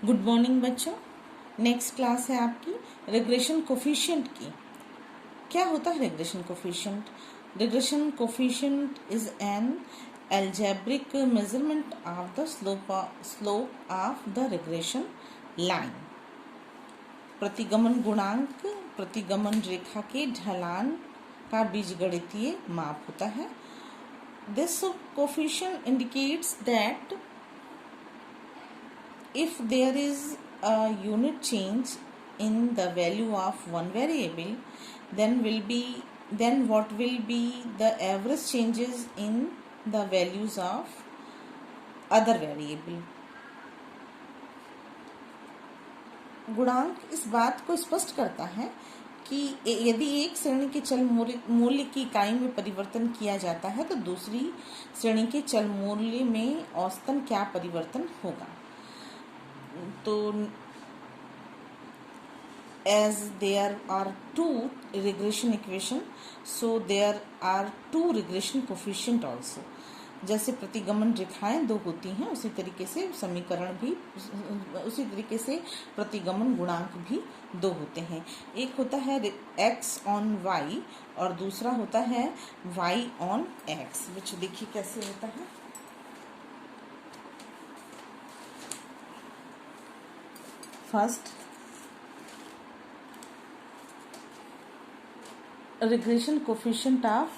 Good morning बच्चों। Next class है आपकी रिग्रेशन कोफिशिएंट की। क्या होता है regression coefficient? Regression coefficient is an algebraic measurement of the slope of the regression line। प्रतिगमन गुणांक प्रतिगमन रेखा के ढलान का बीजगणितीय माप होता है। This coefficient indicates that if there is a unit change in the value of one variable, then what will be the average changes in the values of other variable। गुणांक इस बात को स्पष्ट करता है कि यदि एक श्रेणी के चल मूल्य की इकाई में परिवर्तन किया जाता है तो दूसरी श्रेणी के चल मूल्य में औसतन क्या परिवर्तन होगा। तो as there are two regression equation, so there are two regression coefficient also। जैसे प्रतिगमन रेखाएं दो होती हैं उसी तरीके से समीकरण भी उसी तरीके से प्रतिगमन गुणांक भी दो होते हैं। एक होता है x on y और दूसरा होता है y on x। बच्चों देखिए कैसे होता है। First regression coefficient of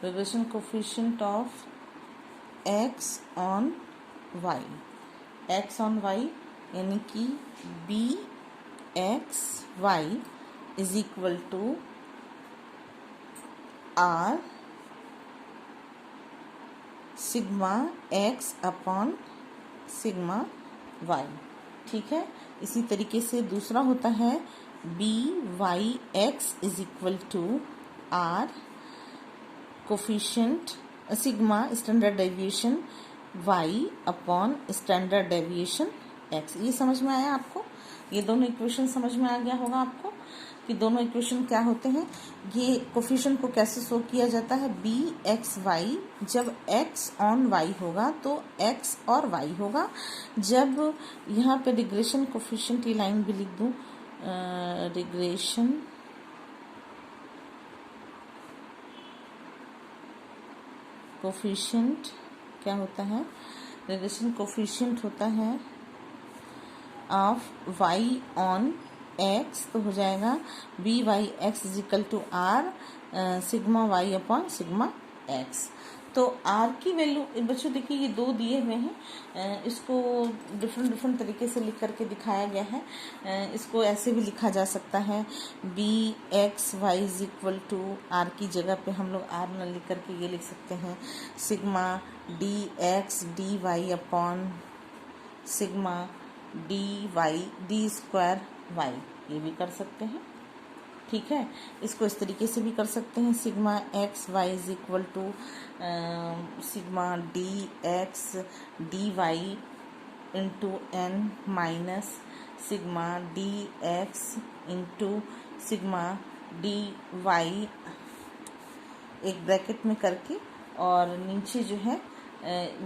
regression coefficient of x on y। x on y यानी कि b x y is equal to r sigma x upon sigma y। ठीक है। इसी तरीके से दूसरा होता है b y x is equal to r coefficient sigma standard deviation y upon standard deviation x। ये समझ में आया आपको? ये दोनों इक्वेशन समझ में आ गया होगा आपको कि दोनों इक्वेशन क्या होते हैं। ये कोफिशिएंट को कैसे शो किया जाता है। बी एक्स वाई, जब एक्स ऑन वाई होगा तो एक्स और वाई होगा। जब यहाँ पे रिग्रेशन कोफिशिएंट, ये लाइन भी लिख दूँ, रिग्रेशन कोफिशिएंट क्या होता है। रिग्रेशन कोफिशिएंट होता है ऑफ वाई ऑन एक्स, तो हो जाएगा b y x is equal to r sigma Y upon sigma x. तो आर की वैल्यू बच्चों देखिए ये दो दिए हुए हैं, इसको डिफरेंट तरीके से लिख करके दिखाया गया है। इसको ऐसे भी लिखा जा सकता है b x Y is equal to r की जगह पे हम लोग आर न लिख करके ये लिख सकते हैं sigma d x d y upon sigma d y d square y. ये भी कर सकते हैं। ठीक है। इसको इस तरीके से भी कर सकते हैं sigma x Y is equal to sigma d x d y into N minus sigma d x into sigma d y एक ब्रैकेट में करके, और नीचे जो है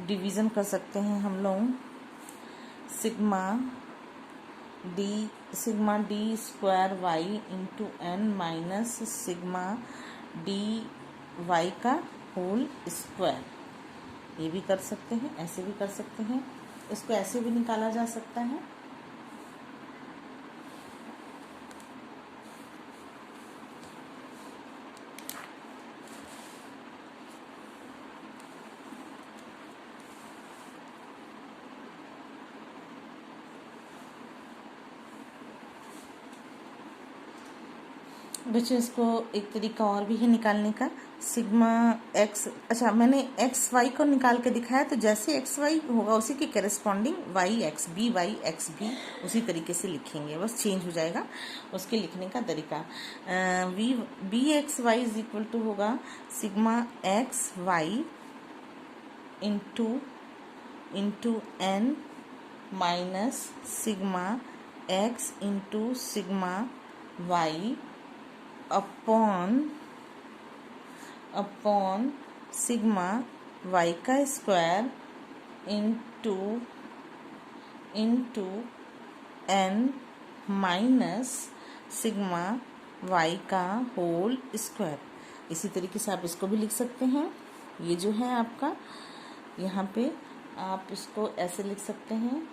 डिवीज़न कर सकते हैं हम लोग sigma d square y into N minus sigma d y का होल स्क्वायर। ये भी कर सकते हैं, ऐसे भी कर सकते हैं, इसको ऐसे भी निकाला जा सकता है। बच्चों इसको एक तरीका और भी है निकालने का, सिग्मा एक्स, अच्छा मैंने एक्स वाई को निकाल के दिखाया, तो जैसे एक्स वाई होगा उसी के करेस्पॉन्डिंग वाई एक्स भी उसी तरीके से लिखेंगे, बस चेंज हो जाएगा उसके लिखने का तरीका। B x Y is equal to होगा sigma x Y into N minus sigma x into sigma Y upon sigma Y का square into N minus sigma Y का होल स्क्वायर। इसी तरीके से आप इसको भी लिख सकते हैं। ये जो है आपका, यहाँ पे आप इसको ऐसे लिख सकते हैं,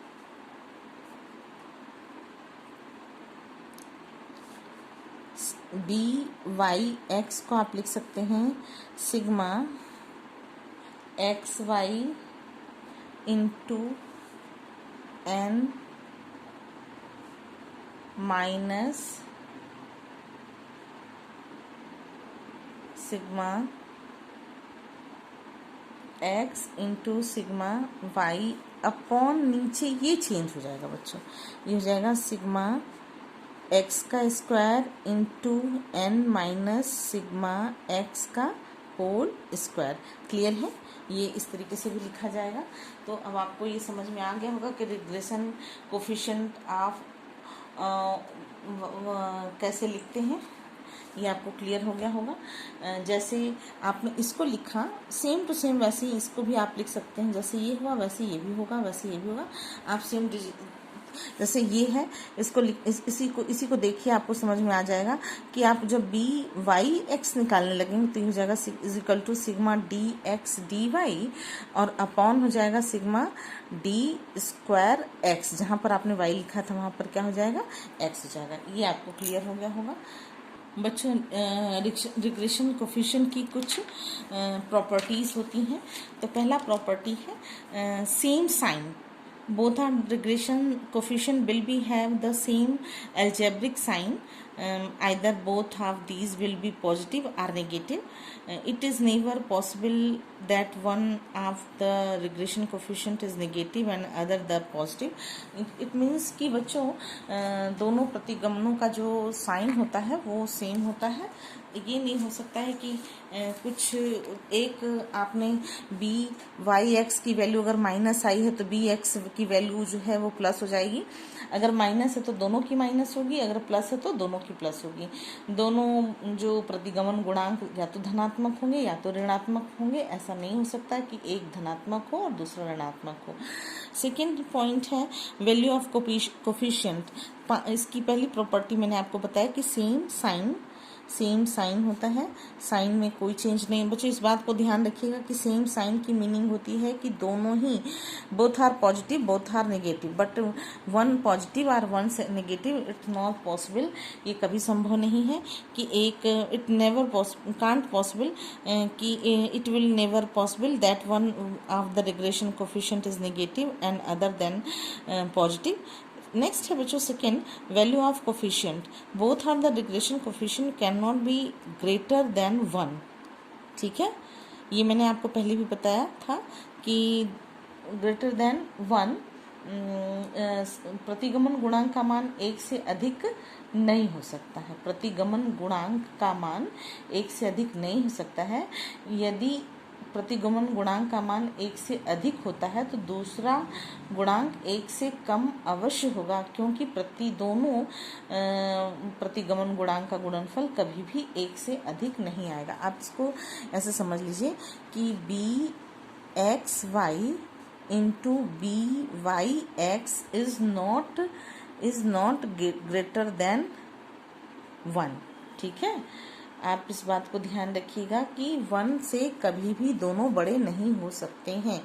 डी वाई एक्स को आप लिख सकते हैं sigma x Y into N minus sigma x into sigma Y upon, नीचे ये चेंज हो जाएगा बच्चों, ये हो जाएगा सिग्मा एक्स का square into N minus sigma x का होल स्क्वायर। क्लियर है? ये इस तरीके से भी लिखा जाएगा। तो अब आपको ये समझ में आ गया होगा कि रिग्रेशन कोफिशिएंट ऑफ कैसे लिखते हैं, ये आपको क्लियर हो गया होगा। जैसे आपने इसको लिखा सेम टू सेम, वैसे ही इसको भी आप लिख सकते हैं। जैसे ये हुआ वैसे ये भी होगा, वैसे ये भी होगा। आप सेम जैसे ये है, इसको इसी को देखिए, आपको समझ में आ जाएगा कि आप जब बी वाई एक्स निकालने लगेंगे तो ये हो जाएगा is equal to sigma d x d y और अपॉन हो जाएगा सिग्मा डी स्क्वायर एक्स। जहाँ पर आपने वाई लिखा था वहाँ पर क्या हो जाएगा, एक्स हो जाएगा। ये आपको क्लियर हो गया होगा बच्चों। रिग्रेशन कोफिशिएंट की कुछ प्रॉपर्टीज होती हैं। तो पहला प्रॉपर्टी है same sign. Both are regression coefficient will be have the same algebraic sign. Either both of these will be positive or negative. It is never possible that one of the regression coefficient is negative and other the positive. It means कि बच्चों दोनों प्रतिगमनों का जो sign होता है वो same होता है। ये नहीं हो सकता है कि कुछ एक आपने बी वाई एक्स की वैल्यू अगर माइनस आई है तो बी एक्स की वैल्यू जो है वो प्लस हो जाएगी। अगर माइनस है तो दोनों की माइनस होगी, अगर प्लस है तो दोनों की प्लस होगी। दोनों जो प्रतिगमन गुणांक या तो धनात्मक होंगे या तो ऋणात्मक होंगे। ऐसा नहीं हो सकता कि एक धनात्मक हो और दूसरा ऋणात्मक हो। सेकेंड पॉइंट है वैल्यू ऑफ कोफिशिएंट। इसकी पहली प्रॉपर्टी मैंने आपको बताया कि सेम साइन होता है, साइन में कोई चेंज नहीं। बच्चों इस बात को ध्यान रखिएगा कि सेम साइन की मीनिंग होती है कि दोनों ही both are positive both are negative, but one positive और one negative it's not possible. ये कभी संभव नहीं है कि एक इट नेवर कांट पॉसिबल कि it will never possible that one of the regression coefficient is negative and other than positive. Next है बच्चों second value of coefficient. Both are the regression coefficient can not be greater than 1। ठीक है, ये मैंने आपको पहले भी बताया था कि ग्रेटर देन 1 प्रतिगमन गुणांक का मान 1 से अधिक नहीं हो सकता है। प्रतिगमन गुणांक का मान 1 से अधिक नहीं हो सकता है। यदि प्रतिगमन गुणांक का मान 1 से अधिक होता है तो दूसरा गुणांक 1 से कम अवश्य होगा, क्योंकि दोनों प्रतिगमन गुणांक का गुणनफल कभी भी 1 से अधिक नहीं आएगा। आप इसको ऐसे समझ लीजिए कि b x Y into b y x is not greater than 1। ठीक है, आप इस बात को ध्यान रखिएगा कि 1 से कभी भी दोनों बड़े नहीं हो सकते हैं।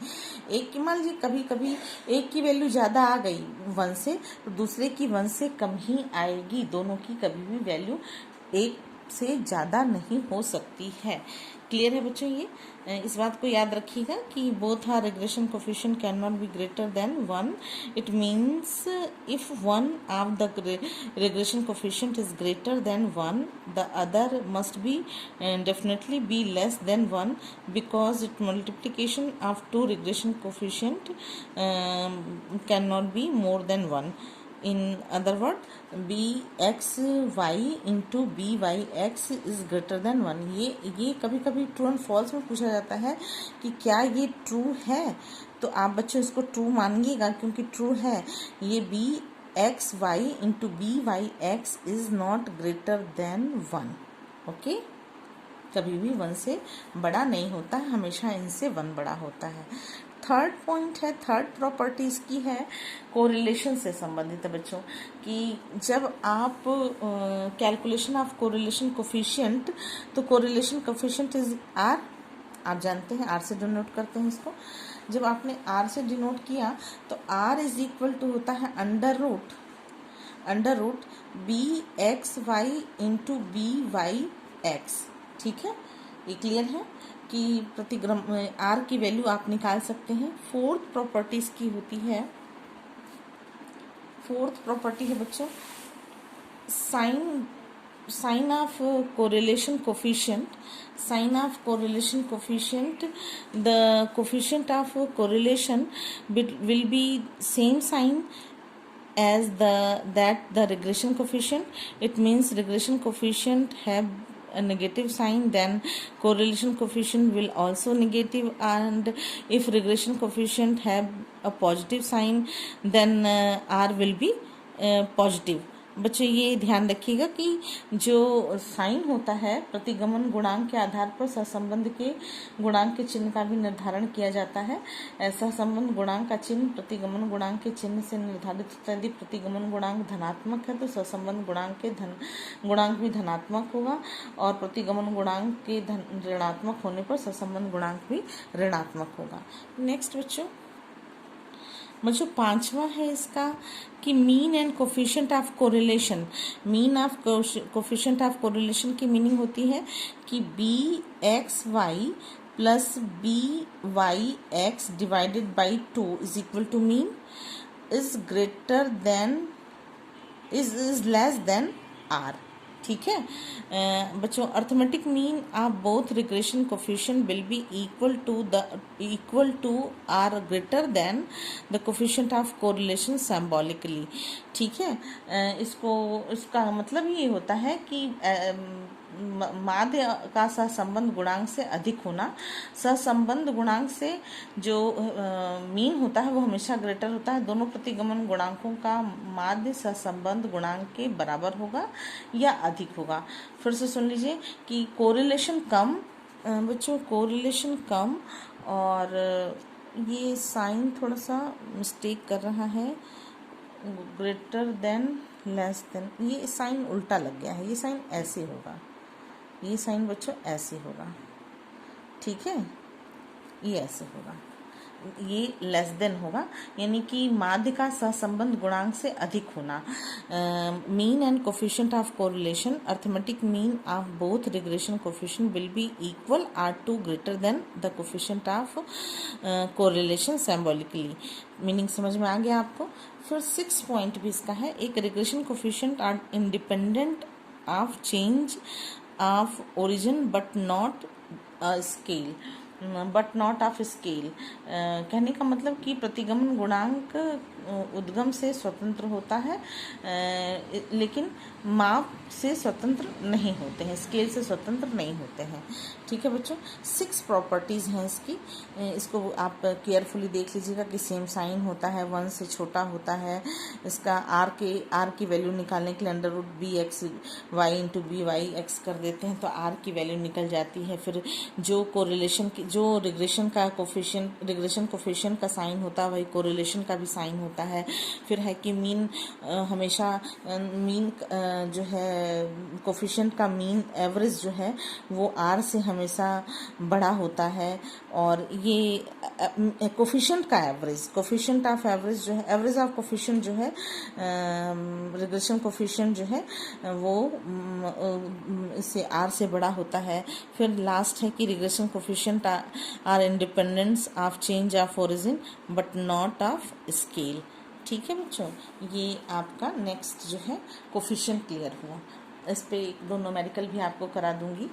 एक की मान लीजिए कभी कभी एक की वैल्यू ज़्यादा आ गई 1 से तो दूसरे की 1 से कम ही आएगी। दोनों की कभी भी वैल्यू 1 से ज़्यादा नहीं हो सकती है। क्लियर है बच्चों? ये इस बात को याद रखिएगा कि both are regression coefficient can not be greater than 1। It means if one of the regression coefficient is greater than 1 the other must be definitely be less than 1 because it multiplication of two regression coefficient cannot be more than 1. In other word bxy into byx is greater than 1। ये कभी कभी true and false में पूछा जाता है कि क्या ये ट्रू है, तो आप बच्चों इसको ट्रू मानिएगा क्योंकि ट्रू है। ये x Y into b y x is not greater than 1। Okay, कभी भी 1 से बड़ा नहीं होता है, हमेशा इनसे 1 बड़ा होता है। थर्ड पॉइंट है, थर्ड प्रॉपर्टी इसकी है कोरिलेशन से संबंधित है बच्चों, कि जब आप कैलकुलेशन ऑफ कोरिलेशन कोफिशिएंट, तो कोरिलेशन कोफिशिएंट इज आर, आप जानते हैं आर से डिनोट करते हैं इसको। जब आपने आर से डिनोट किया तो आर इज इक्वल टू होता है under root b x Y into b y x. ठीक है, ये क्लियर है कि प्रतिग्रम आर की वैल्यू आप निकाल सकते हैं। फोर्थ प्रॉपर्टीज की होती है, फोर्थ प्रॉपर्टी है बच्चों sign of correlation coefficient. Sign of correlation coefficient, the coefficient of correlation will be same sign as the regression coefficient. It means regression coefficient have a negative sign, then correlation coefficient will also negative, and if regression coefficient have a positive sign, then R will be positive। बच्चों ये ध्यान रखिएगा कि जो sign होता है प्रतिगमन गुणांक के आधार पर सहसंबंध के गुणांक के चिन्ह का भी निर्धारण किया जाता है। सहसंबंध गुणांक का चिन्ह प्रतिगमन गुणांक के चिन्ह से निर्धारित होता है। यदि प्रतिगमन गुणांक धनात्मक है तो सहसंबंध गुणांक भी धनात्मक होगा, और प्रतिगमन गुणांक के ऋणात्मक होने पर सहसंबंध गुणांक भी ऋणात्मक होगा। नेक्स्ट बच्चों पांचवा है इसका कि mean and coefficient of correlation. Mean of coefficient of correlation की मीनिंग होती है कि b x y plus b y x divided by 2 is equal to mean is greater than is less than r. ठीक है बच्चों, arithmetic mean of both regression coefficient will be equal to or greater than the coefficient of correlation symbolically. ठीक है, इसका मतलब ये होता है कि माध्य का सहसंबंध गुणांक से अधिक होना। सहसंबंध गुणांक से जो मीन होता है वो हमेशा ग्रेटर होता है। दोनों प्रतिगमन गुणांकों का माध्य सहसंबंध गुणांक के बराबर होगा या अधिक होगा। फिर से सुन लीजिए कि कोरिलेशन कम बच्चों, कोरिलेशन कम, और ये साइन थोड़ा सा मिस्टेक कर रहा है, ग्रेटर देन लेस देन, ये साइन उल्टा लग गया है, ये साइन ऐसे होगा, ये साइन बच्चों ऐसे होगा। ठीक है, ये ऐसे होगा, ये लेस देन होगा, यानी कि माध्य का सहसंबंध गुणांक से अधिक होना। Mean and coefficient of correlation, arithmetic mean of both regression coefficient will be equal or to greater than the coefficient of correlation symbolically. Meaning समझ में आ गया आपको। फिर 6 पॉइंट भी इसका है, एक regression coefficient are independent of change of origin but not scale, but not of scale. कहने का मतलब कि प्रतिगमन गुणांक उद्गम से स्वतंत्र होता है लेकिन माप से स्वतंत्र नहीं होते हैं, स्केल से स्वतंत्र नहीं होते हैं। ठीक है बच्चों, 6 प्रॉपर्टीज़ हैं इसकी, इसको आप केयरफुली देख लीजिएगा कि सेम साइन होता है, 1 से छोटा होता है। इसका आर की वैल्यू निकालने के लिए under root b x Y into b y x कर देते हैं तो आर की वैल्यू निकल जाती है। फिर जो कोरिलेशन की, जो रिग्रेशन कोफिशिएंट का साइन होता है वही कोरिलेशन का भी साइन होता है। फिर है कि मीन हमेशा मीन जो है कोफिशिएंट का मीन एवरेज जो है वो आर से हमेशा बड़ा होता है, और ये कोफिशिएंट का एवरेज, कोफिशिएंट ऑफ एवरेज जो है, एवरेज ऑफ कोफिशिएंट जो है रिग्रेशन कोफिशिएंट जो है वो इससे आर से बड़ा होता है। फिर लास्ट है कि regression coefficient are independence of change of origin but not of scale. ठीक है बच्चों, ये आपका नेक्स्ट जो है कोफिशिएंट क्लियर हुआ। इस पे 1-2 न्यूमेरिकल भी आपको करा दूंगी।